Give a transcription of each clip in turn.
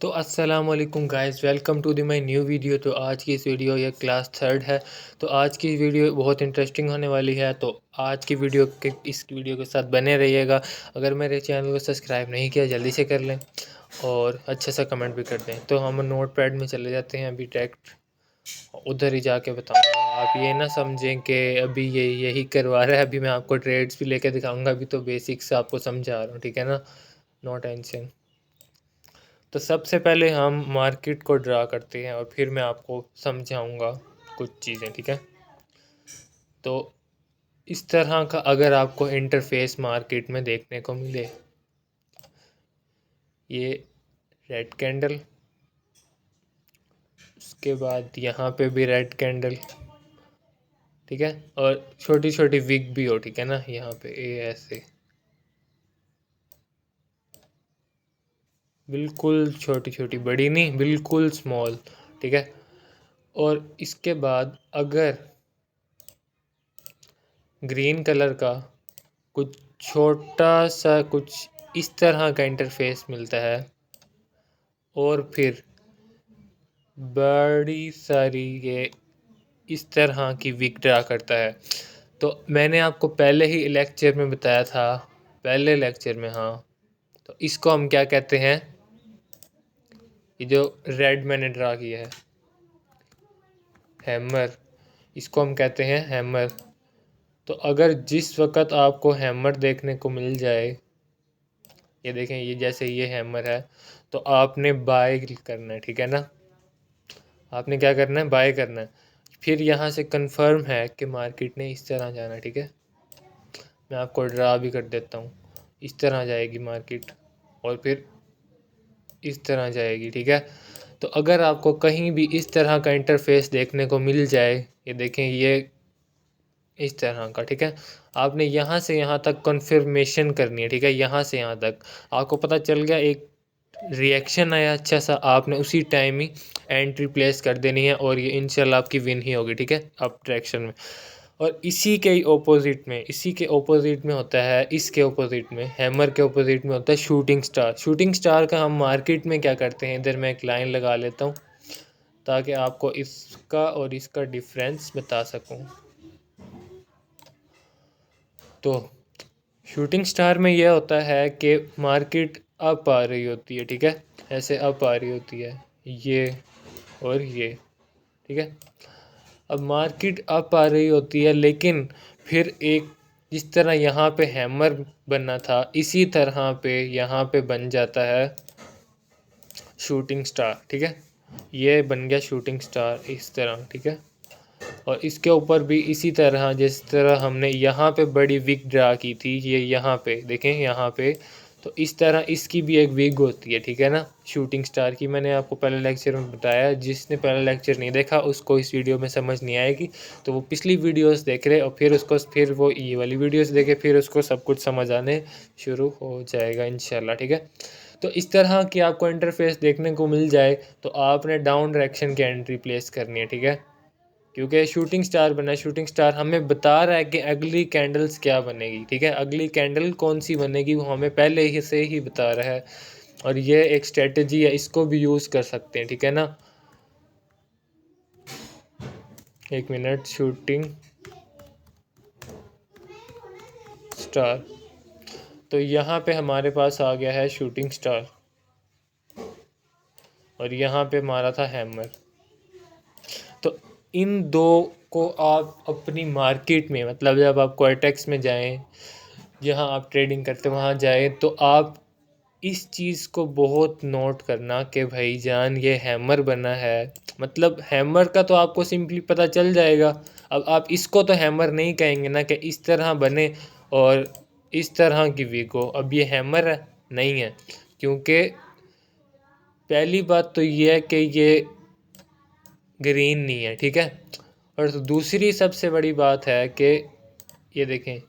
तो अस्सलाम वालेकुम guys, welcome to the my new video. तो आज की इस वीडियो ये क्लास थर्ड है। तो आज की वीडियो बहुत इंटरेस्टिंग होने वाली है। तो आज की वीडियो के इस वीडियो के साथ बने रहिएगा। अगर मेरे चैनल को सब्सक्राइब नहीं किया जल्दी से कर लें और अच्छा सा कमेंट भी कर दें। तो हम नोट पैड में चले जाते हैं अभी डायरेक्ट, उधर ही जाके बताऊंगा। आप ये ना समझें कि अभी ये यही करवा रहा है। अभी मैं आपको ट्रेड्स भी लेके दिखाऊंगा। अभी तो बेसिक्स आपको समझा रहा हूँ, ठीक है ना, नो टेंशन। तो सबसे पहले हम मार्केट को ड्रा करते हैं और फिर मैं आपको समझाऊंगा कुछ चीज़ें, ठीक है। तो इस तरह का अगर आपको इंटरफेस मार्केट में देखने को मिले, ये रेड कैंडल, उसके बाद यहाँ पे भी रेड कैंडल, ठीक है, और छोटी छोटी विग भी हो, ठीक है ना, यहाँ पे ये ऐसे बिल्कुल छोटी छोटी, बड़ी नहीं, बिल्कुल स्मॉल, ठीक है। और इसके बाद अगर ग्रीन कलर का कुछ छोटा सा कुछ इस तरह का इंटरफेस मिलता है और फिर बड़ी सारी ये इस तरह की विग ड्रा करता है। तो मैंने आपको पहले ही लेक्चर में बताया था, पहले लेक्चर में, हाँ। तो इसको हम क्या कहते हैं, ये जो रेड मैंने ड्रा किया है, हैमर, इसको हम कहते हैं हैमर। तो अगर जिस वक्त आपको हैमर देखने को मिल जाए, ये देखें, ये जैसे ये हैमर है, तो आपने बाय करना है, ठीक है ना। आपने क्या करना है, बाय करना है। फिर यहाँ से कंफर्म है कि मार्केट ने इस तरह जाना है, ठीक है। मैं आपको ड्रा भी कर देता हूँ। इस तरह जाएगी मार्केट और फिर इस तरह जाएगी, ठीक है। तो अगर आपको कहीं भी इस तरह का इंटरफेस देखने को मिल जाए, ये देखें, ये इस तरह का, ठीक है, आपने यहाँ से यहाँ तक कन्फर्मेशन करनी है, ठीक है। यहाँ से यहाँ तक आपको पता चल गया, एक रिएक्शन आया अच्छा सा, आपने उसी टाइम ही एंट्री प्लेस कर देनी है और ये इंशाल्लाह आपकी विन ही होगी, ठीक है, अप डायरेक्शन में। और इसी के ऑपोजिट में, इसी के ऑपोजिट में होता है, इसके ऑपोजिट में, हैमर के ऑपोजिट में होता है शूटिंग स्टार। शूटिंग स्टार का हम मार्केट में क्या करते हैं, इधर मैं एक लाइन लगा लेता हूँ ताकि आपको इसका और इसका डिफरेंस बता सकूँ। तो शूटिंग स्टार में यह होता है कि मार्केट अप आ रही होती है, ठीक है, ऐसे अप आ रही होती है, ये और ये, ठीक है। अब मार्केट अप आ रही होती है, लेकिन फिर एक, जिस तरह यहाँ पे हैमर बनना था, इसी तरह पे यहाँ पे बन जाता है शूटिंग स्टार, ठीक है। ये बन गया शूटिंग स्टार इस तरह, ठीक है। और इसके ऊपर भी इसी तरह, जिस तरह हमने यहाँ पे बड़ी विग ड्रा की थी, ये यहाँ पे देखें, यहाँ पे, तो इस तरह इसकी भी एक विग होती है, ठीक है ना, शूटिंग स्टार की। मैंने आपको पहले लेक्चर में बताया, जिसने पहला लेक्चर नहीं देखा उसको इस वीडियो में समझ नहीं आएगी, तो वो पिछली वीडियोस देख रहे और फिर उसको, फिर वो ये वाली वीडियोस देखे, फिर उसको सब कुछ समझ आने शुरू हो जाएगा इंशाल्लाह, ठीक है। तो इस तरह की आपको इंटरफेस देखने को मिल जाए तो आपने डाउन डायरेक्शन की एंट्री प्लेस करनी है, ठीक है, क्योंकि शूटिंग स्टार बना है। शूटिंग स्टार हमें बता रहा है कि अगली कैंडल्स क्या बनेगी, ठीक है, अगली कैंडल कौन सी बनेगी वो हमें पहले ही से ही बता रहा है। और ये एक स्ट्रेटजी है, इसको भी यूज़ कर सकते हैं, ठीक है ना। एक मिनट, शूटिंग स्टार, तो यहाँ पे हमारे पास आ गया है शूटिंग स्टार और यहाँ पे मारा था हैमर। तो इन दो को आप अपनी मार्केट में, मतलब जब आप कोएटेक्स में जाएं, जहाँ आप ट्रेडिंग करते हैं वहाँ जाएं, तो आप इस चीज़ को बहुत नोट करना कि भाईजान ये हैमर बना है, मतलब हैमर का तो आपको सिंपली पता चल जाएगा। अब आप इसको तो हैमर नहीं कहेंगे ना कि इस तरह बने और इस तरह की वीक हो। अब ये हैमर है नहीं है, क्योंकि पहली बात तो ये है कि ये ग्रीन नहीं है, ठीक है। और दूसरी सबसे बड़ी बात है कि ये देखें,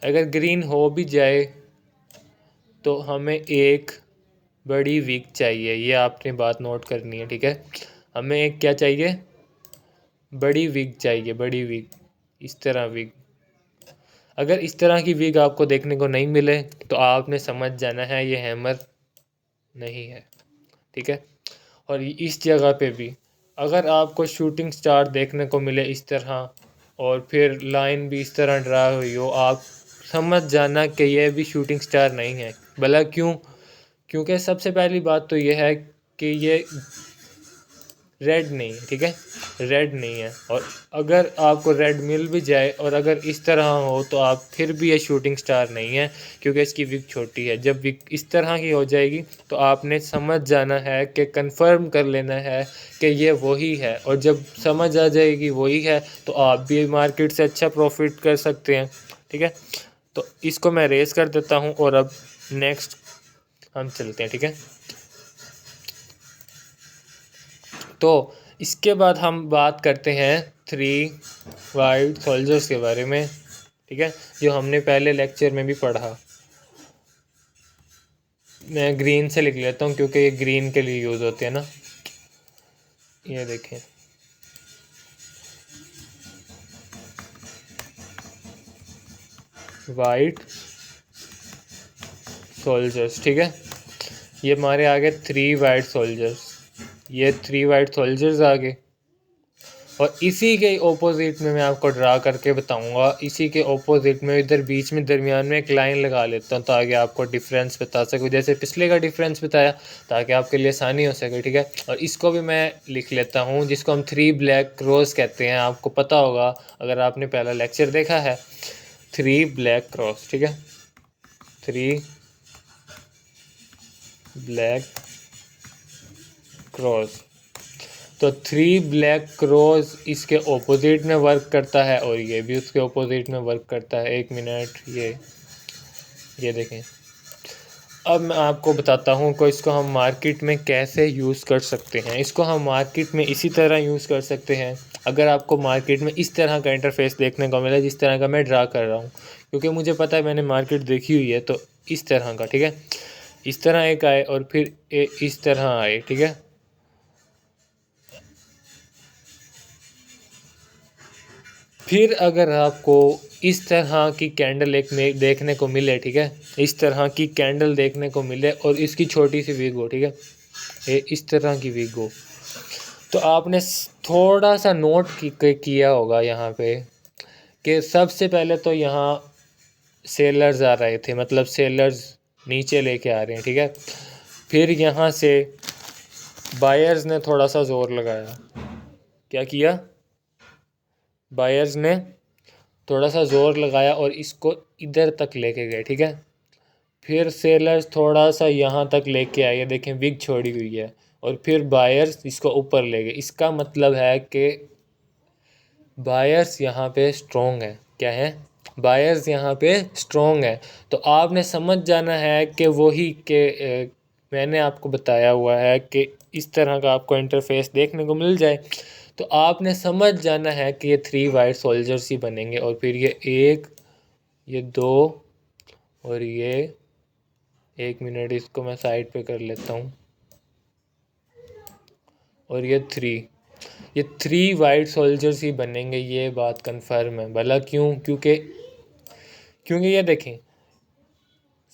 अगर ग्रीन हो भी जाए तो हमें एक बड़ी विग चाहिए, ये आपने बात नोट करनी है, ठीक है। हमें एक क्या चाहिए, बड़ी विग चाहिए, बड़ी विग, इस तरह विग। अगर इस तरह की विग आपको देखने को नहीं मिले तो आपने समझ जाना है ये हैमर नहीं है, ठीक है। और इस जगह पे भी अगर आपको शूटिंग स्टार देखने को मिले इस तरह और फिर लाइन भी इस तरह ड्रा हुई हो, आप समझ जाना कि ये भी शूटिंग स्टार नहीं है। भला क्यों? क्योंकि सबसे पहली बात तो ये है कि ये रेड नहीं है, ठीक है, रेड नहीं है। और अगर आपको रेड मिल भी जाए और अगर इस तरह हो तो आप फिर भी ये शूटिंग स्टार नहीं है, क्योंकि इसकी विक छोटी है। जब विक इस तरह की हो जाएगी तो आपने समझ जाना है कि कंफर्म कर लेना है कि ये वही है। और जब समझ आ जाएगी वही है तो आप भी मार्केट से अच्छा प्रॉफिट कर सकते हैं, ठीक है। तो इसको मैं रेस कर देता हूँ और अब नेक्स्ट हम चलते हैं, ठीक है। तो इसके बाद हम बात करते हैं 3 वाइट सोल्जर्स के बारे में, ठीक है, जो हमने पहले लेक्चर में भी पढ़ा। मैं ग्रीन से लिख लेता हूँ क्योंकि ये ग्रीन के लिए यूज़ होते हैं ना। ये देखें, वाइट सोल्जर्स, ठीक है। ये हमारे आगे 3 वाइट सोल्जर्स, ये 3 वाइट सोल्जर्स आ गए। और इसी के ओपोजिट में मैं आपको ड्रा करके बताऊंगा। इसी के ओपोजिट में इधर बीच में दरमियान में एक लाइन लगा लेता हूँ ताकि आपको डिफरेंस बता सकूँ, जैसे पिछले का डिफरेंस बताया, ताकि आपके लिए आसानी हो सके, ठीक है। और इसको भी मैं लिख लेता हूँ, जिसको हम 3 ब्लैक क्रॉस कहते हैं। आपको पता होगा अगर आपने पहला लेक्चर देखा है, 3 ब्लैक क्रॉस, ठीक है, 3 ब्लैक क्रॉस। तो 3 ब्लैक क्रॉस इसके ओपोजिट में वर्क करता है और ये भी उसके ओपोजिट में वर्क करता है। 1 मिनट, ये देखें। अब मैं आपको बताता हूँ कि इसको हम मार्केट में कैसे यूज़ कर सकते हैं। इसको हम मार्केट में इसी तरह यूज़ कर सकते हैं। अगर आपको मार्केट में इस तरह का इंटरफेस देखने को मिला जिस तरह का मैं ड्रा कर रहा हूँ, क्योंकि मुझे पता है मैंने मार्केट देखी हुई है, तो इस तरह का, ठीक है, इस तरह एक आए और फिर इस तरह आए, ठीक है। फिर अगर आपको इस तरह की कैंडल एक में देखने को मिले, ठीक है, इस तरह की कैंडल देखने को मिले और इसकी छोटी सी विग हो, ठीक है, ये इस तरह की विग हो, तो आपने थोड़ा सा नोट किया होगा यहाँ पे कि सबसे पहले तो यहाँ सेलर्स आ रहे थे, मतलब सेलर्स नीचे लेके आ रहे हैं, ठीक है। फिर यहाँ से बायर्स ने थोड़ा सा ज़ोर लगाया। क्या किया? बायर्स ने थोड़ा सा ज़ोर लगाया और इसको इधर तक लेके गए, ठीक है। फिर सेलर्स थोड़ा सा यहाँ तक लेके आए, ये देखें विग छोड़ी हुई है, और फिर बायर्स इसको ऊपर ले गए। इसका मतलब है कि बायर्स यहाँ पे स्ट्रॉन्ग है। क्या है? बायर्स यहाँ पे स्ट्रॉन्ग है। तो आपने समझ जाना है कि वही के मैंने आपको बताया हुआ है कि इस तरह का आपको इंटरफेस देखने को मिल जाए तो आपने समझ जाना है कि ये 3 वाइट सोल्जर्स ही बनेंगे। और फिर ये 1, ये 2 और ये 1 मिनट, इसको मैं साइड पे कर लेता हूँ, और ये 3, ये 3 वाइट सोल्जर्स ही बनेंगे, ये बात कंफर्म है। भला क्यों? क्योंकि ये देखें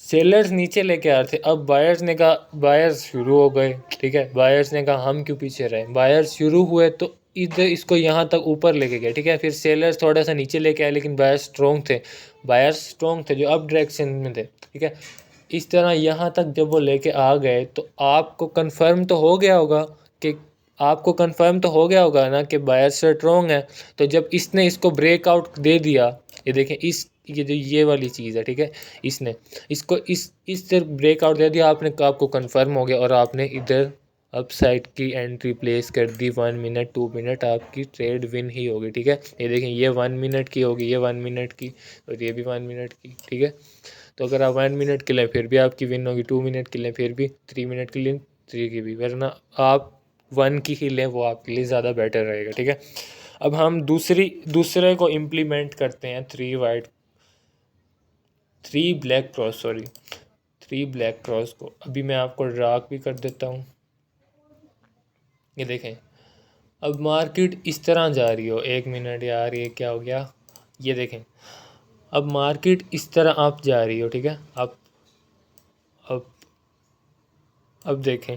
सेलर्स नीचे लेके आ रहे थे, अब बायर्स ने कहा, बायर्स शुरू हो गए, ठीक है, बायर्स ने कहा हम क्यों पीछे रहे। बायर्स शुरू हुए तो इधर इसको यहाँ तक ऊपर लेके गए, ठीक है। फिर सेलर्स थोड़ा सा नीचे लेके आए, लेकिन बायर्स स्ट्रॉन्ग थे, बायर्स स्ट्रॉन्ग थे जो अप डायरेक्शन में थे, ठीक है। इस तरह यहाँ तक जब वो लेके आ गए तो आपको कंफर्म तो हो गया होगा कि ना कि बायर्स स्ट्रॉन्ग है। तो जब इसने इसको ब्रेकआउट दे दिया, ये देखें ये जो ये वाली चीज़ है, ठीक है, इसने इसको इस तरह ब्रेकआउट दे दिया, आपको कंफर्म हो गया और आपने इधर अप साइड की एंट्री प्लेस कर दी। 1 मिनट 2 मिनट आपकी ट्रेड विन ही होगी, ठीक है। ये देखें ये 1 मिनट की होगी, ये 1 मिनट की, और ये भी 1 मिनट की, ठीक है। तो अगर आप 1 मिनट के लिए फिर भी आपकी विन होगी, 2 मिनट के लिए फिर भी, 3 मिनट के लिए 3 की भी, वरना आप 1 की ही लें, वो आपके लिए ज़्यादा बेटर रहेगा, ठीक है। अब हम दूसरे को इम्प्लीमेंट करते हैं, 3 black cross, sorry 3 black cross को अभी मैं आपको ड्राक भी कर देता हूँ। ये देखें अब मार्केट इस तरह जा रही हो, 1 मिनट यार, ये क्या हो गया, ये देखें अब मार्केट इस तरह आप जा रही हो, ठीक है। अब अब देखें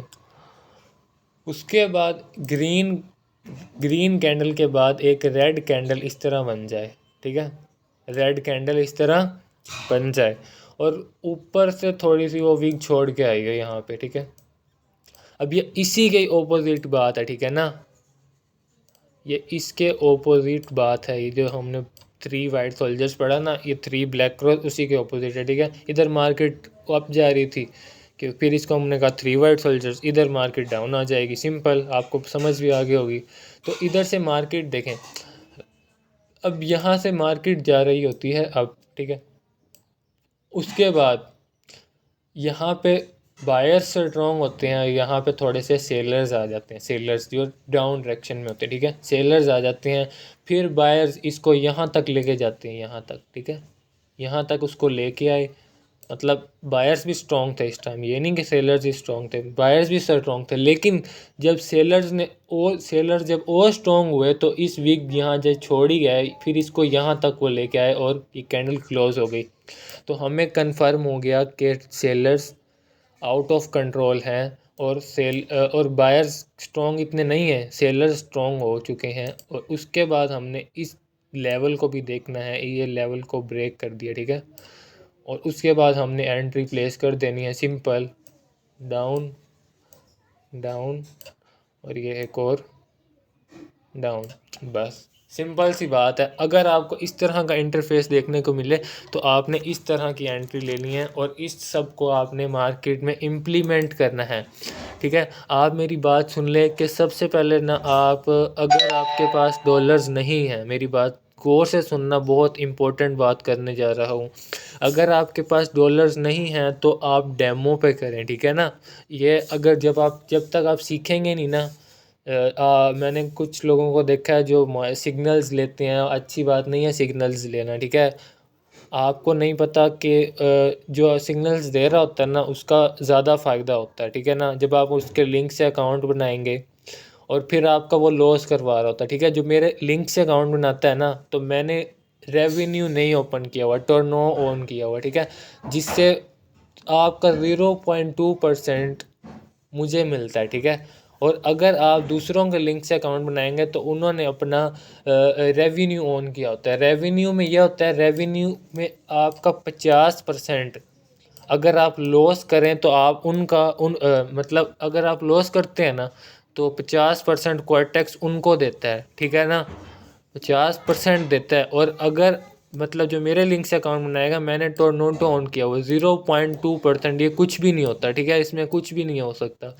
उसके बाद ग्रीन ग्रीन कैंडल के बाद एक रेड कैंडल इस तरह बन जाए, ठीक है, रेड कैंडल इस तरह बन जाए और ऊपर से थोड़ी सी वो विग छोड़ के आएगा यहाँ पे, ठीक है। अब ये इसी के ओपोजिट बात है, ठीक है ना, ये इसके ओपोजिट बात है, ये जो हमने 3 वाइट सोल्जर्स पढ़ा ना, ये 3 ब्लैक क्रॉस उसी के ओपोजिट है, ठीक है। इधर मार्केट अप जा रही थी कि फिर इसको हमने कहा 3 वाइट सोल्जर्स, इधर मार्केट डाउन आ जाएगी, सिंपल, आपको समझ भी आगे होगी। तो इधर से मार्केट देखें, अब यहाँ से मार्केट जा रही होती है अब, ठीक है। उसके बाद यहाँ पे बायर्स स्ट्रॉन्ग होते हैं, यहाँ पे थोड़े से सेलर्स आ जाते हैं, सेलर्स जो डाउन डायरेक्शन में होते हैं, ठीक है, सेलर्स आ जाते हैं। फिर बायर्स इसको यहाँ तक लेके जाते हैं, यहाँ तक, ठीक है, यहाँ तक उसको लेके आए। मतलब बायर्स भी स्ट्रॉन्ग थे इस टाइम, ये नहीं कि सेलर्स ही स्ट्रॉन्ग थे, बायर्स भी स्ट्रॉन्ग थे। लेकिन जब सेलर जब और स्ट्रॉन्ग हुए तो इस वीक यहाँ जब छोड़ी गए, फिर इसको यहाँ तक वो लेके आए और ये कैंडल क्लोज हो गई। तो हमें कंफर्म हो गया कि सेलर्स आउट ऑफ कंट्रोल हैं और बायर्स स्ट्रॉन्ग इतने नहीं हैं, सेलर्स स्ट्रॉन्ग हो चुके हैं। और उसके बाद हमने इस लेवल को भी देखना है, ये लेवल को ब्रेक कर दिया, ठीक है। और उसके बाद हमने एंट्री प्लेस कर देनी है, सिंपल, डाउन डाउन और ये एक और डाउन, बस सिंपल सी बात है। अगर आपको इस तरह का इंटरफेस देखने को मिले तो आपने इस तरह की एंट्री लेनी है और इस सब को आपने मार्केट में इम्प्लीमेंट करना है, ठीक है। आप मेरी बात सुन ले कि सबसे पहले ना, आप अगर आपके पास डॉलर्स नहीं है, मेरी बात गौर से सुनना, बहुत इम्पोर्टेंट बात करने जा रहा हूँ। अगर आपके पास डॉलर्स नहीं हैं तो आप डेमो पे करें, ठीक है ना। ये अगर जब तक आप सीखेंगे नहीं ना, मैंने कुछ लोगों को देखा है जो सिग्नल्स लेते हैं, अच्छी बात नहीं है सिग्नल्स लेना, ठीक है। आपको नहीं पता कि जो सिग्नल्स दे रहा होता है ना, उसका ज़्यादा फ़ायदा होता है, ठीक है ना। जब आप उसके लिंक से अकाउंट बनाएंगे और फिर आपका वो लॉस करवा रहा होता है, ठीक है। जो मेरे लिंक से अकाउंट बनाता है ना, तो मैंने रेवेन्यू नहीं ओपन किया हुआ, टर्न ऑन किया हुआ, ठीक है, जिससे आपका 0.2% मुझे मिलता है, ठीक है। और अगर आप दूसरों के लिंक से अकाउंट बनाएंगे तो उन्होंने अपना रेवेन्यू ऑन किया होता है। रेवेन्यू में यह होता है, रेवेन्यू में आपका 50%, अगर आप लॉस करें तो आप मतलब अगर आप लॉस करते हैं ना, तो 50% क्वार्टेक्स उनको देता है, ठीक है ना, 50% देता है। और अगर मतलब जो मेरे लिंक से अकाउंट बनाएगा, मैंने तो नोट ऑन किया वो 0.2%, ये कुछ भी नहीं होता, ठीक है, इसमें कुछ भी नहीं हो सकता।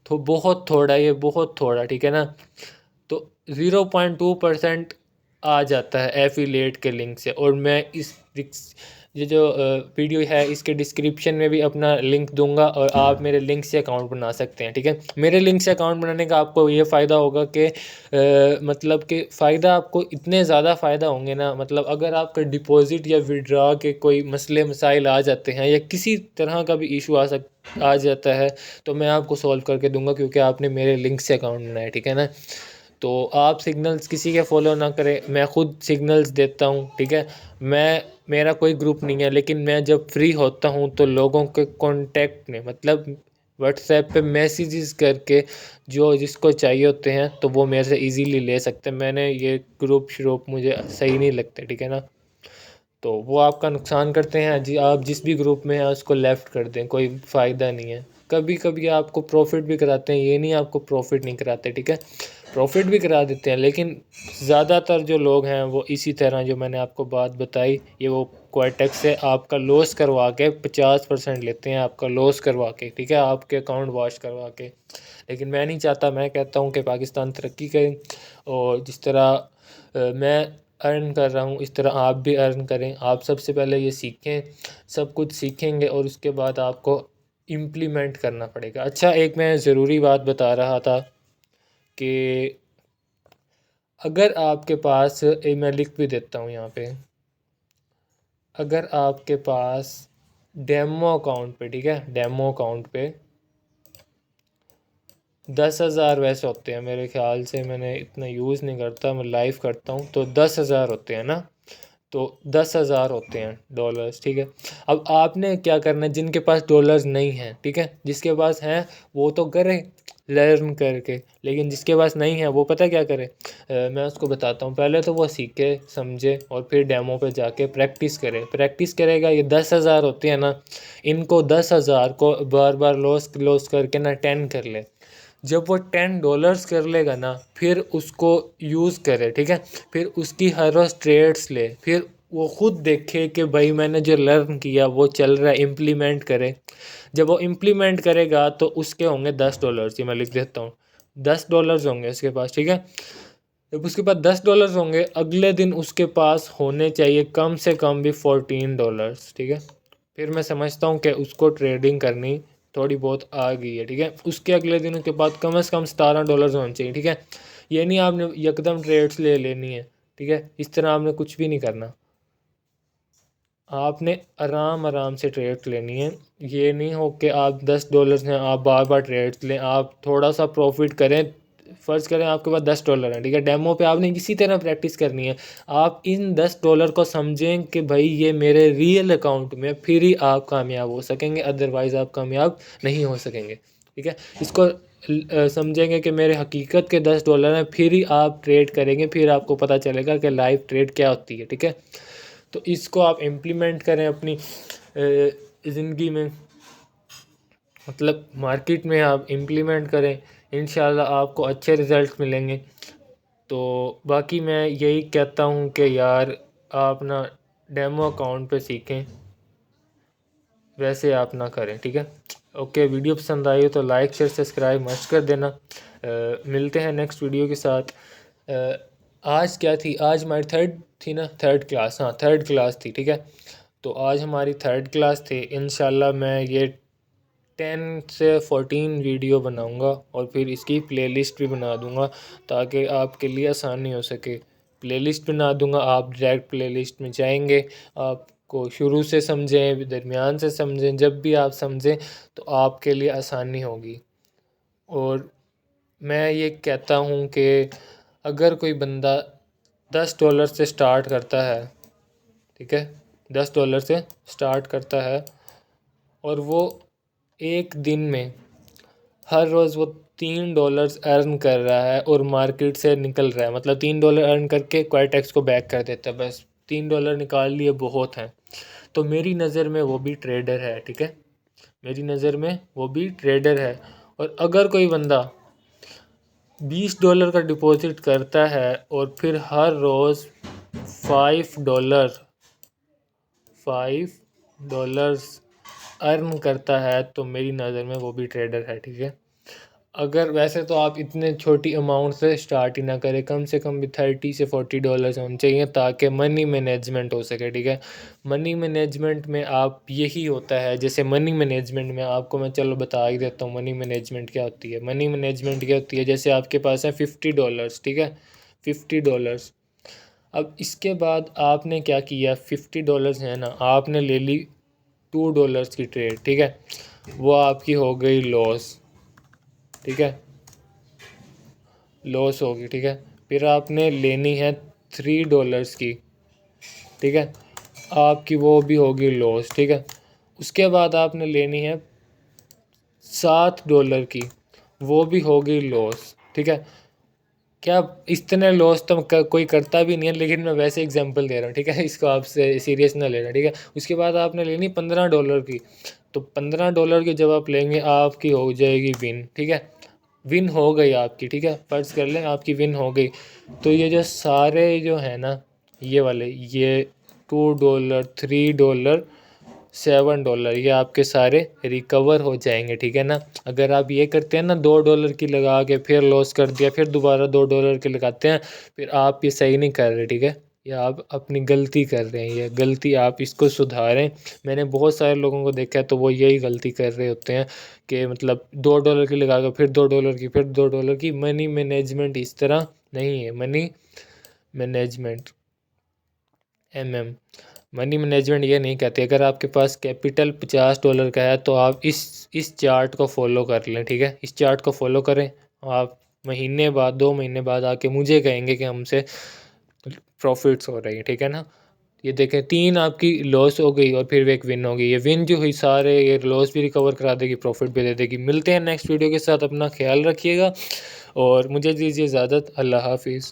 तो बहुत थोड़ा, ये बहुत थोड़ा, ठीक है ना। तो 0.2% आ जाता है एफिलिएट के लिंक से। और मैं ये जो वीडियो है इसके डिस्क्रिप्शन में भी अपना लिंक दूंगा और आप मेरे लिंक से अकाउंट बना सकते हैं, ठीक है। मेरे लिंक से अकाउंट बनाने का आपको ये फ़ायदा होगा कि मतलब कि फ़ायदा आपको इतने ज़्यादा फ़ायदा होंगे ना, मतलब अगर आपका डिपॉजिट या विड्रॉ के कोई मसले मसाइल आ जाते हैं या किसी तरह का भी इशू आ जाता है, तो मैं आपको सॉल्व करके दूंगा, क्योंकि आपने मेरे लिंक से अकाउंट बनाया है, ठीक है ना। तो आप सिग्नल्स किसी के फॉलो ना करें, मैं खुद सिग्नल्स देता हूँ, ठीक है। मेरा कोई ग्रुप नहीं है, लेकिन मैं जब फ्री होता हूँ तो लोगों के कांटेक्ट में, मतलब व्हाट्सएप पे मैसेजेस करके, जो जिसको चाहिए होते हैं तो वो मेरे से इजीली ले सकते हैं। मैंने ये ग्रुप श्रुप मुझे सही नहीं लगते, ठीक है ना। तो वो आपका नुकसान करते हैं जी, आप जिस भी ग्रुप में हैं उसको लेफ़्ट कर दें, कोई फ़ायदा नहीं है। कभी कभी आपको प्रॉफिट भी कराते हैं, ये नहीं आपको प्रॉफिट नहीं कराते, ठीक है, प्रॉफिट भी करा देते हैं। लेकिन ज़्यादातर जो लोग हैं वो इसी तरह, जो मैंने आपको बात बताई, ये वो क्वाइटेक्स से आपका लॉस करवा के 50% लेते हैं, आपका लॉस करवा के, ठीक है, आपके अकाउंट वॉश करवा के। लेकिन मैं नहीं चाहता, मैं कहता हूँ कि पाकिस्तान तरक्की करे और जिस तरह मैं अर्न कर रहा हूँ इस तरह आप भी अर्न करें। आप सबसे पहले ये सीखें, सब कुछ सीखेंगे और उसके बाद आपको इम्प्लीमेंट करना पड़ेगा। अच्छा, एक मैं ज़रूरी बात बता रहा था कि अगर आपके पास मैं लिख भी देता हूँ यहाँ पे, अगर आपके पास डेमो अकाउंट पे, ठीक है, डेमो अकाउंट पे 10,000 वैसे होते हैं मेरे ख्याल से, मैंने इतना यूज़ नहीं करता, मैं लाइव करता हूँ, तो 10,000 होते हैं ना, तो 10,000 होते हैं डॉलर्स, ठीक है। अब आपने क्या करना है, जिनके पास डॉलर्स नहीं हैं, ठीक है, जिसके पास हैं वो तो करे, लर्न करके। लेकिन जिसके पास नहीं है वो पता क्या करे, मैं उसको बताता हूँ। पहले तो वो सीखे समझे और फिर डेमो पे जाके प्रैक्टिस करे। प्रैक्टिस करेगा, ये 10,000 होते हैं ना, इनको 10,000 को बार बार लॉस लॉस करके ना 10 कर ले। जब वो $10 कर लेगा ना, फिर उसको यूज़ करे, ठीक है। फिर उसकी हर रोज़ ट्रेड्स ले, फिर वो खुद देखे कि भाई मैंने जो लर्न किया वो चल रहा है, इम्प्लीमेंट करे। जब वो इम्प्लीमेंट करेगा तो उसके होंगे $10, ये मैं लिख देता हूँ। $10 होंगे उसके पास, ठीक है। जब उसके पास $10 होंगे, अगले दिन उसके पास होने चाहिए कम से कम भी $14, ठीक है। फिर मैं समझता हूँ कि उसको ट्रेडिंग करनी थोड़ी बहुत आ गई है, ठीक है। उसके अगले दिन उसके पास कम से कम $17 होने चाहिए, ठीक है। ये नहीं आपने एकदम ट्रेड्स ले लेनी है, ठीक है। इस तरह आपने कुछ भी नहीं करना, आपने आराम आराम से ट्रेड्स लेनी है। ये नहीं हो कि आप $10 हैं आप बार बार ट्रेड्स लें, आप थोड़ा सा प्रॉफिट करें। फ़र्ज़ करें आपके पास $10 हैं, ठीक है। डेमो पे आपने इसी तरह प्रैक्टिस करनी है। आप इन $10 को समझें कि भाई ये मेरे रियल अकाउंट में, फिर ही आप कामयाब हो सकेंगे, अदरवाइज़ आप कामयाब नहीं हो सकेंगे, ठीक है। इसको समझेंगे कि मेरे हकीकत के $10 हैं, फिर ही आप ट्रेड करेंगे, फिर आपको पता चलेगा कि लाइव ट्रेड क्या होती है, ठीक है। तो इसको आप इम्प्लीमेंट करें अपनी ज़िंदगी में, मतलब मार्केट में आप इम्प्लीमेंट करें, इंशाल्लाह आपको अच्छे रिज़ल्ट मिलेंगे। तो बाकी मैं यही कहता हूँ कि यार आप ना डेमो अकाउंट पे सीखें, वैसे आप ना करें, ठीक है। ओके, वीडियो पसंद आई हो तो लाइक शेयर सब्सक्राइब मस्ट कर देना। मिलते हैं नेक्स्ट वीडियो के साथ। आज क्या थी, आज हमारी थर्ड थी ना, थर्ड क्लास, हाँ थर्ड क्लास थी, ठीक है। तो आज हमारी थर्ड क्लास थी। इंशाल्लाह मैं ये 10 से 14 वीडियो बनाऊंगा और फिर इसकी प्लेलिस्ट भी बना दूंगा ताकि आपके लिए आसानी हो सके। प्लेलिस्ट बना दूंगा, आप डायरेक्ट प्लेलिस्ट में जाएंगे, आपको शुरू से समझें, दरमियान से समझें, जब भी आप समझें तो आपके लिए आसानी होगी। और मैं ये कहता हूँ कि अगर कोई बंदा $10 से स्टार्ट करता है, ठीक है, $10 से स्टार्ट करता है और वो एक दिन में हर रोज़ वो $3 अर्न कर रहा है और मार्केट से निकल रहा है, मतलब $3 अर्न करके क्वाइटेक्स को बैक कर देता है, बस $3 निकाल लिए बहुत हैं, तो मेरी नज़र में वो भी ट्रेडर है, ठीक है। मेरी नज़र में वो भी ट्रेडर है। और अगर कोई बंदा $20 का डिपॉजिट करता है और फिर हर रोज़ $5 अर्न करता है तो मेरी नज़र में वो भी ट्रेडर है, ठीक है। अगर वैसे तो आप इतने छोटी अमाउंट से स्टार्ट ही ना करें, कम से कम भी $30 से $40 होने चाहिए ताकि मनी मैनेजमेंट हो सके, ठीक है। मनी मैनेजमेंट में आप यही होता है, जैसे मनी मैनेजमेंट में आपको मैं चलो बता ही देता हूँ मनी मैनेजमेंट क्या होती है। मनी मैनेजमेंट क्या होती है, जैसे आपके पास है $50, ठीक है, $50। अब इसके बाद आपने क्या किया, $50 है ना, आपने ले ली $2 की ट्रेड, ठीक है, वो आपकी हो गई लॉस, ठीक है, लॉस होगी, ठीक है। फिर आपने लेनी है $3 की, ठीक है, आपकी वो भी होगी लॉस, ठीक है। उसके बाद आपने लेनी है $7 की, वो भी होगी लॉस, ठीक है। क्या इतने लॉस तो कोई करता भी नहीं है, लेकिन मैं वैसे एग्जांपल दे रहा हूँ, ठीक है, इसको आपसे सीरियस ना लेना, ठीक है। उसके बाद आपने लेनी $15 की, तो $15 की जब आप लेंगे आपकी हो जाएगी विन, ठीक है, विन हो गई आपकी, ठीक है, फर्ज कर लें आपकी विन हो गई। तो ये जो सारे जो है ना, ये वाले, ये $2, $3, $7, ये आपके सारे रिकवर हो जाएंगे, ठीक है ना। अगर आप ये करते हैं ना, $2 की लगा के फिर लॉस कर दिया, फिर दोबारा $2 की लगाते हैं, फिर आप ये सही नहीं कर रहे, ठीक है। ये आप अपनी गलती कर रहे हैं, ये गलती आप इसको सुधारें। मैंने बहुत सारे लोगों को देखा है तो वो यही गलती कर रहे होते हैं कि मतलब $2 की लगा के फिर $2 की, फिर $2 की। मनी मैनेजमेंट इस तरह नहीं है। मनी मैनेजमेंट मनी मैनेजमेंट ये नहीं कहते। अगर आपके पास कैपिटल $50 का है तो आप इस चार्ट को फॉलो कर लें, ठीक है, इस चार्ट को फॉलो करें। आप महीने बाद 2 महीने बाद आके मुझे कहेंगे कि हमसे प्रॉफिट्स हो रही है, ठीक है ना। ये देखें 3 आपकी लॉस हो गई और फिर एक विन हो गई। ये विन जो हुई सारे ये लॉस भी रिकवर करा देगी, प्रॉफिट भी दे देगी। मिलते हैं नेक्स्ट वीडियो के साथ, अपना ख्याल रखिएगा और मुझे दीजिए इजाज़त। अल्लाह हाफ़िज़।